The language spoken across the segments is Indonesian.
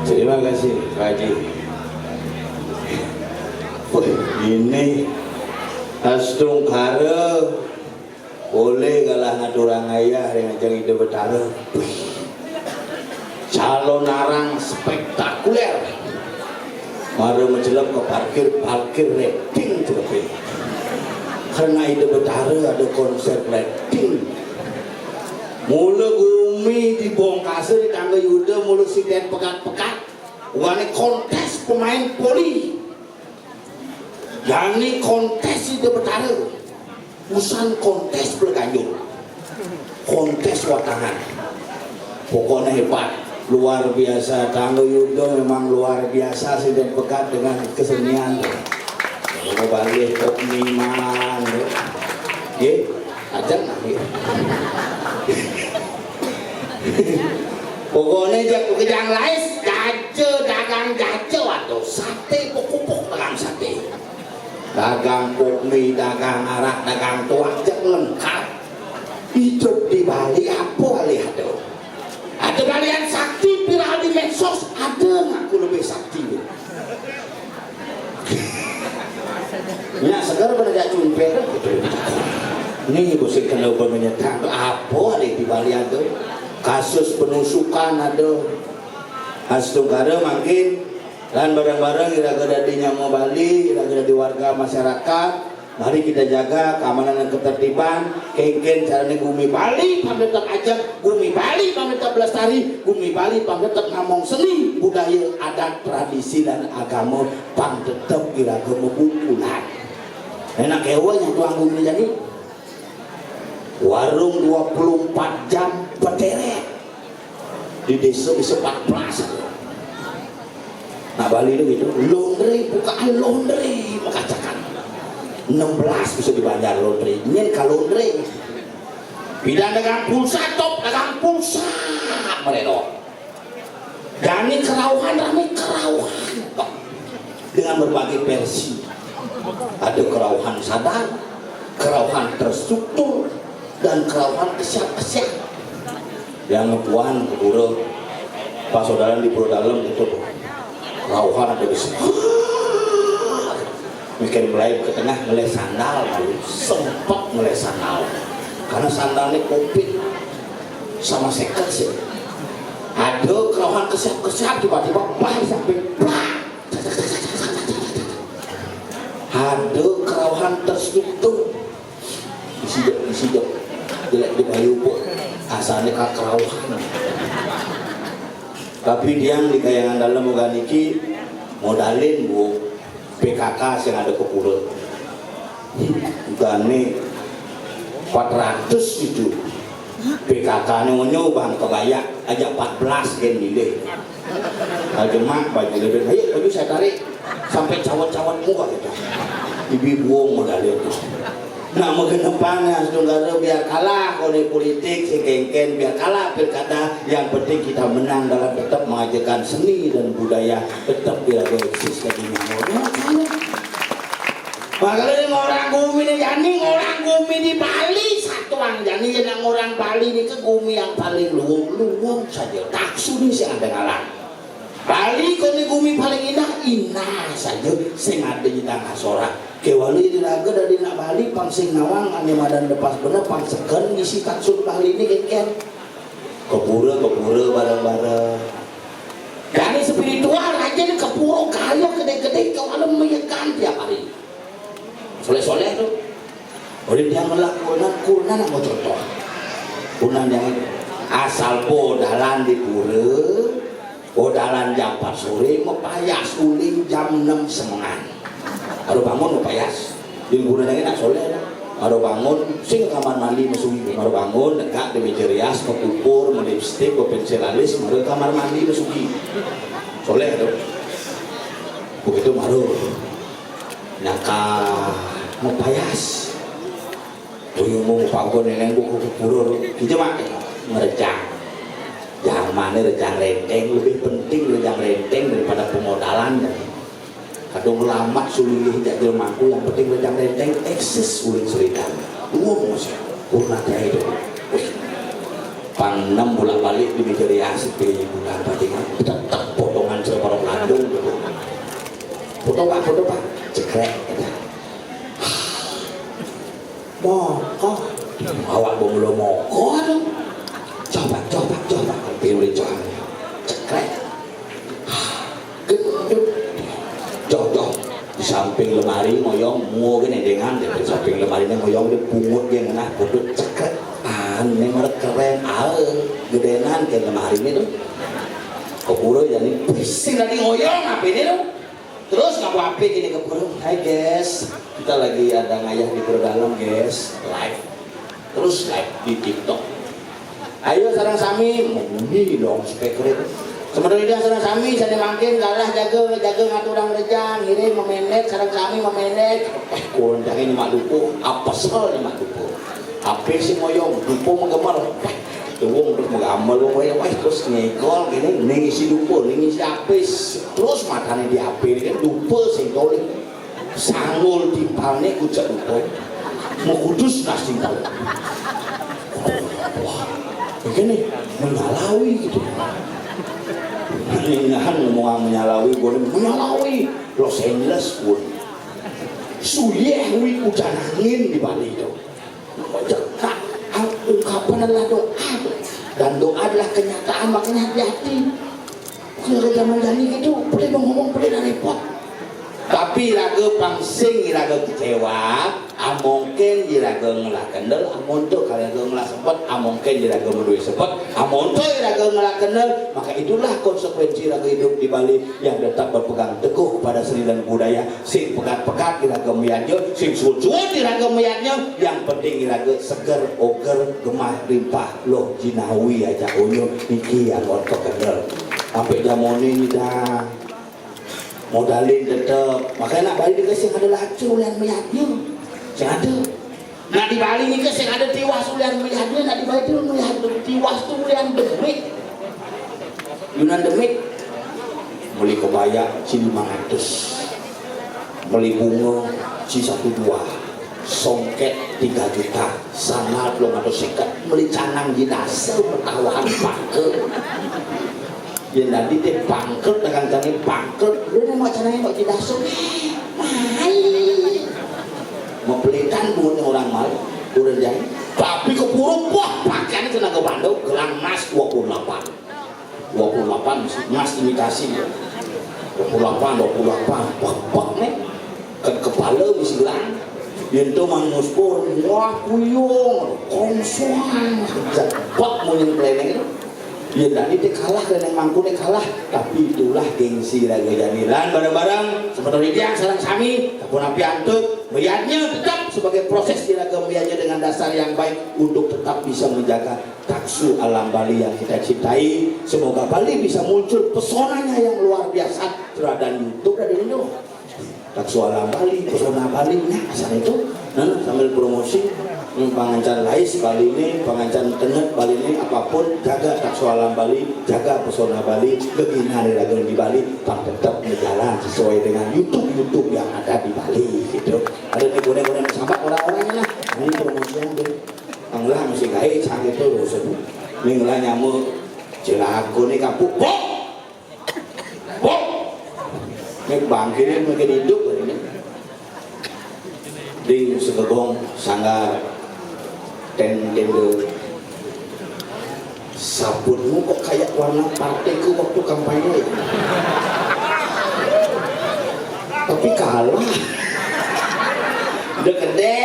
Terima kasih Pak Haji. Ini Astungkara boleh kalah ngaturang ayah dengan jang ide betara. Calon arang spektakuler. Mari menjelap ke parkir rating terlebih. Karena ide betara ada konser rating. Mula Gumi dibongkase di tangga Yuda, mula siden pekat-pekat. Wani kontes pemain poli. Yani kontes ide betara. Bukan kontes berganjur. Kontes watangan. Pokoknya hebat. Luar biasa. Tangga Yuda memang luar biasa siden pekat dengan kesenian. Kalau balik kok niman. Ya, ajar nak ya. Pokoknya dia kejang lais dagang jace atau sate pokok dagang sate, dagang pokmi, dagang arak, dagang tuak jak lengkap. Hidup di Bali apa alih ada balian sakti viral di medsos, ada ngaku lebih sakti. Ya sekarang pada jak cumpet nih busik kena menyetang apa alih di Bali ada. Kasus penusukan ada. Astungkara makin dan bareng-bareng kira-kira di Nyamo Bali, kira-kira di warga masyarakat. Mari kita jaga keamanan dan ketertiban. Kengken caranya Gumi Bali pamdetak ajak, Gumi Bali pamdetak belestari, Gumi Bali pamdetak ngomong seni, budaya, adat, tradisi dan agama pamdetak kira-kira membukulan. Enak hewanya tuang Gumi jadi. Warung 24 jam berderet di desa bisa 14. Nah Bali itu gitu, laundry bukaan laundry mengatakan 16 bisa dibayar laundry. Ini kalau laundry bidang dagang pulsa top, dagang pulsa mereka. Dan ini kerauhan rame kerauhan dengan berbagai versi. Ada kerauhan sadar, kerauhan terstruktur, dan kerauhan kesiap-kesiap. Yang ngepuan keburu pas saudara di perut dalam itu kerauhan ada bisa mikir mulai ke tengah mulai sandal lalu sempat mulai sandal karena sandalnya covid sama seker sih. Ada kerauhan kesiap-kesiap tiba-tiba play sampai plak. Ada kerauhan terstruktur disidok jelek di kayu pun asalnya kerauhan. Tapi dia di kayangan dalam moga niki modalin bu PKK yang ada ke pura gane 400 itu PKK nya nyobang kebayak aja 14 gen milih aja mak baju lebih ayo baju saya tarik sampai cawat-cawat muka gitu ibi buong modal itu. Nah mengenepana saudara biar kalah oleh politik si kengken, biar kalah pilkada, yang penting kita menang dalam tetap mengajarkan seni dan budaya tetap bila eksis ke dunia modal. Makanya ini orang Gumi ini jadi orang Gumi di Bali satu orang jadi yang orang Bali ini ke Gumi yang paling luwung saja taksu ini sih ada ngalah. Bali kau ni Gumi paling indah saja sing ada di tengah sorak. Kewali di laga dari nak Bali pangsing nawang ane madan lepas bener pangsekan ngisi taksun Bali ini kengken kepura bareng-bareng. Dari spiritual aja di kepura kaya gede-gede kau alam meyakan tiap hari. Soleh-soleh tu. Oleh dia melakukan kunan mau contoh. Kunan yang asal bodalan di pura, bodalan jam 4 sore, mepayas uling jam 6 semengan. Baru bangun mepayas. Di kunan yang nak soleh dah. Baru bangun, sing kamar mandi masuki. Baru bangun, dekat di meja rias, kepupur, melipstik, pensil alis, baru kamar mandi masuki. Soleh tu. Begitu baru. Naka mepayas tuyung mau panggon neneng buku purur kita mak ngerejang yang mana rejang renteng lebih penting rejang renteng daripada pemodalan kadang lama sulit tidak jelmaku yang penting rejang renteng eksis uling seritan dua musim purnah dia itu pang 6 bulan balik di meja rias pilih bulan patingan tetap potongan separuh landung foto pak cekrek moko awak belum moko dong coba pilih coba cekrek jauh di samping lemari ngoyong mua gini dengan di samping lemari ini ngoyong dia pungut dia ngena bodoh cekrek aneh merek keren gedenan ke lemari ini tuh kepura jadi pusing lagi ngoyong apa ini tuh. Terus ngaku apa gini ke pura, hai guys, kita lagi ada ngayah di pura dalam guys, live, terus live di TikTok. Ayo sarang sami, ini dong speaker itu. Sementara dia sarang sami, saya makin galah jaga ngatur orang rejang, ini memenek, sarang sami memenek. Kondang ini mak dupo, apa soal ini mak dupo? Apa sih ngoyong, dupo menggemar. Tuwong terus mengamal wong terus ngekol gini ngisi dupo ngisi apis terus matanya di api ini kan dupo sing toling sanggul timpalnya kucak dupo mau kudus nasi timpal wah begini menyalawi gitu inahan ngomong menyalawi boleh menyalawi Los Angeles pun suyeh wi hujan angin di Bali itu ungkapan adalah doa dan doa adalah kenyataan, makanya hati-hati kalau zaman jadi gitu boleh ngomong boleh repot tapi raga pangsing raga kecewa amongken raga ngelah kendel amonto kalian ngelah sempat amongken raga menduit sempat amonto raga ngelah kendel maka itulah konsekuensi raga hidup di Bali yang tetap berpegang teguh kepada seni dan budaya sing pekat-pekat raga meyatnya sing suut-suut raga meyatnya yang penting raga seger oger gemah limpah loh jinawi aja uyuh iki yang otot kendel sampai zaman ini dah modalin tetap makanya nak Bali dikasih ada lacur yang melihatnya yang ada nak di Bali ini kasih ada tiwas yang melihatnya nak di Bali itu melihat tiwas itu yang demit Yunan demit beli kebaya si 500 beli bunga si 1,2 songket 3 juta sangat belum atau sekat beli canang jenazah bertawahan pakai dia nanti dia bangkrut dengan jangan bangkrut lu mau caranya mau tidak suka mau pelitan punya orang mal udah jadi tapi kepuruk wah pakaiannya kena ke Bandung gelang emas 28 emas imitasi 28 pak nih ke kepala misi gelang itu manguspur wah kuyung kongsuan cepat mau yang planning itu ya tadi dia kalah dan yang mangku dia kalah tapi itulah gengsi raga jamilan bareng-bareng seperti dia sarang sami tapi api antuk melihatnya tetap sebagai proses di raga melihatnya dengan dasar yang baik untuk tetap bisa menjaga taksu alam Bali yang kita cintai semoga Bali bisa muncul pesonanya yang luar biasa terhadap YouTube dan Indo Taksuala Bali, pesona Bali, nah asal itu, sambil promosi, pengancan lais Bali ini, pengancan tenet Bali ini, apapun jaga taksuala Bali, jaga pesona Bali, begina hari di Bali, tetap berjalan sesuai dengan YouTube yang ada di Bali, gitu. Ada nih gonek-gonek sahabat orang-orangnya lah, ini promosinya deh, anglah masih gaya canggih terus, minggulah nyamuk, jelago nih kapuk, bok. Ini bangkirin makin hidup ini di segegong sanggar tende sabunmu kok kayak warna partaiku waktu kampanye ya? Tapi kalah udah gede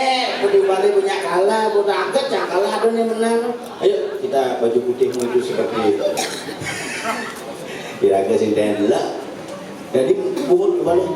di Bali punya kalah udah angkat yang kalah ada yang menang. Ayo kita baju putih menuju seperti itu kira-kira sih. Jadi bubur kembali.